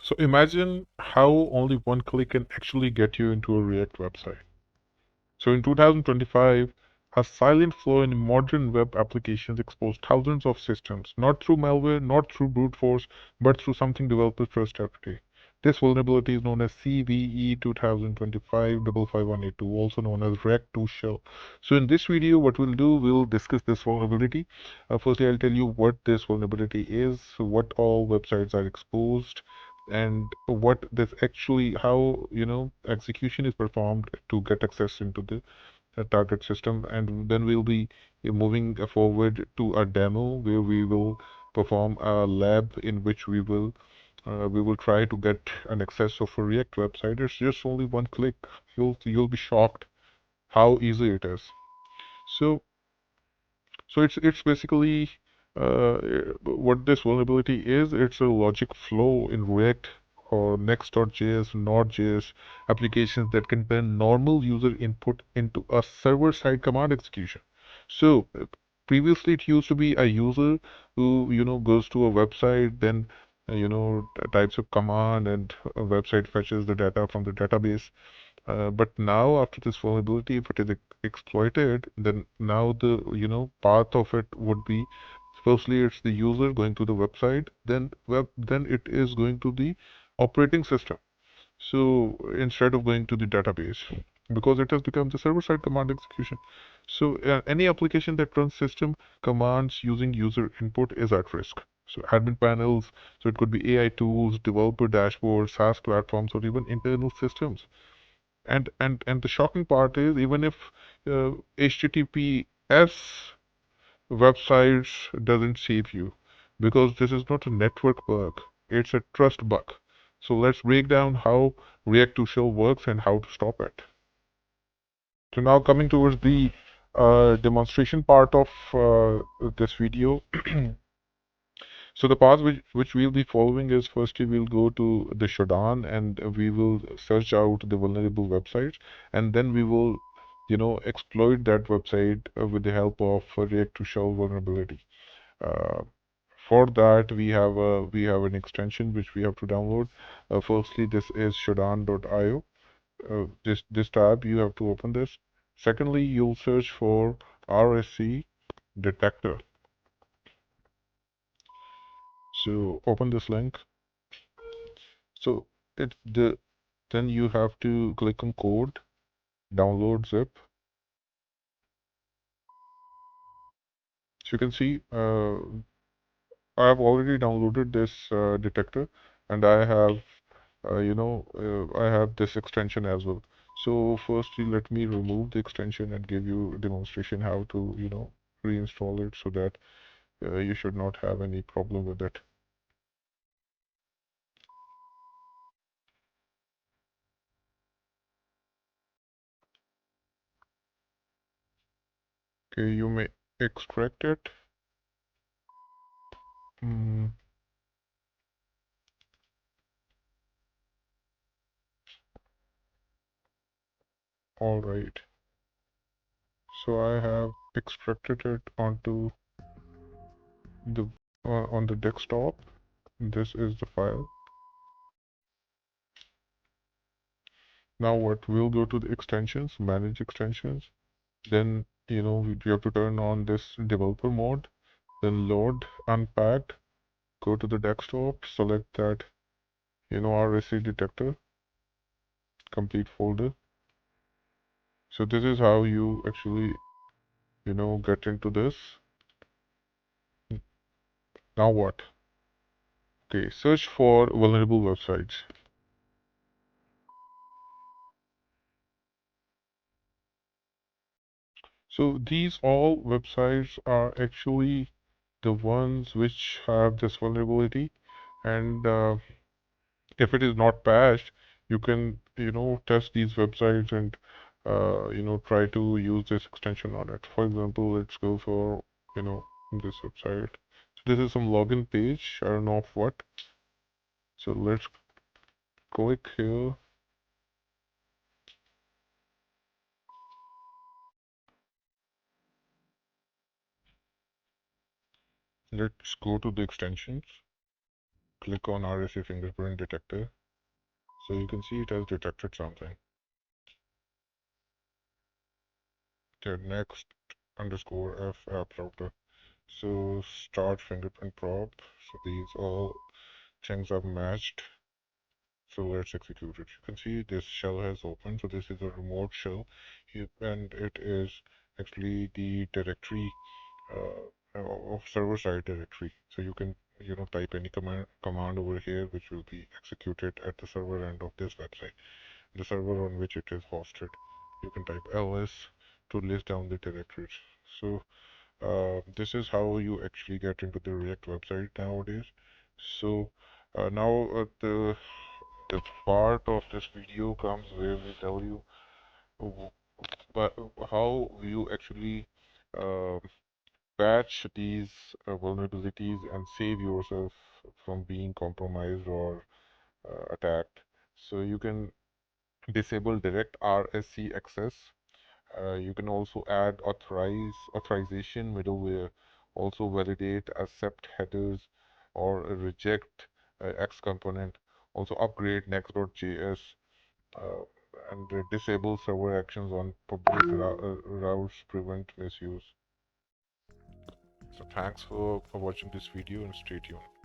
So imagine how only one click can actually get you into a React website. So in 2025, a silent flaw in modern web applications exposed thousands of systems, not through malware, not through brute force, but through something developers trust every day. This vulnerability is known as CVE-2025-55812, also known as ReactToShell. So in this video, what we'll do, we'll discuss this vulnerability. Firstly, I'll tell you what this vulnerability is, what all websites are exposed, and what this actually, how, execution is performed to get access into the target system. And then we'll be moving forward to a demo where we will perform a lab in which we will try to get an access of a React website. It's just only one click. You'll be shocked how easy it is. So it's basically uh, what this vulnerability is. It's a logic flow in React or Next.js, Node.js applications that can turn normal user input into a server-side command execution. So previously it used to be a user who goes to a website, then types a command, and a website fetches the data from the database. But now, after this vulnerability, if it is exploited, then now the path of it would be, firstly it's the user going to the website, then it is going to the operating system. So instead of going to the database, because it has become the server-side command execution. So any application that runs system commands using user input is at risk. So admin panels, so it could be AI tools, developer dashboards, SaaS platforms, or even internal systems. And the shocking part is, even if HTTPS websites doesn't save you, because this is not a network bug, it's a trust bug. So let's break down how React2Shell works and how to stop it. So now coming towards the demonstration part of this video. So the path which we'll be following is, firstly we'll go to the Shodan and we will search out the vulnerable websites, and then we will exploit that website with the help of React2Shell vulnerability. Uh, for that we have an extension which we have to download. Firstly, this is shodan.io. This tab, you have to open this. Secondly, you'll search for RSC Detector. So open this link. So it the then you have to click on code, download zip. So you can see I have already downloaded this detector, and I have this extension as well. So firstly, let me remove the extension and give you a demonstration how to reinstall it, so that you should not have any problem with it. Okay, you may extract it. Mm, all right. So I have extracted it onto the on the desktop. This is the file. Now what? We'll go to the extensions, manage extensions. Then you have to turn on this developer mode. Then load unpacked. Go to the desktop. Select that RSC detector complete folder. So this is how you actually get into this. Now what? Okay, search for vulnerable websites. So these all websites are actually the ones which have this vulnerability, and if it is not patched, you can test these websites and try to use this extension on it. For example, let's go for you know this website. So this is some login page. I don't know of what. So let's click here. Let's go to the extensions. click on RSC fingerprint detector. So you can see it has detected something. The next underscore F app router. So start fingerprint probe. So these all things are matched. So let's execute it. You can see this shell has opened. So this is a remote shell, and it is actually the directory of server-side directory. So you can type any command over here, which will be executed at the server end of this website, the server on which it is hosted. You can type ls to list down the directories. So this is how you actually get into the React website nowadays. So now the part of this video comes where we tell you w- how you actually uh, patch these vulnerabilities and save yourself from being compromised or attacked. So you can disable direct RSC access. You can also add authorization middleware, also validate accept headers or reject X component, also upgrade next.js, uh, and disable server actions on public routes, prevent misuse. So thanks for watching this video and stay tuned.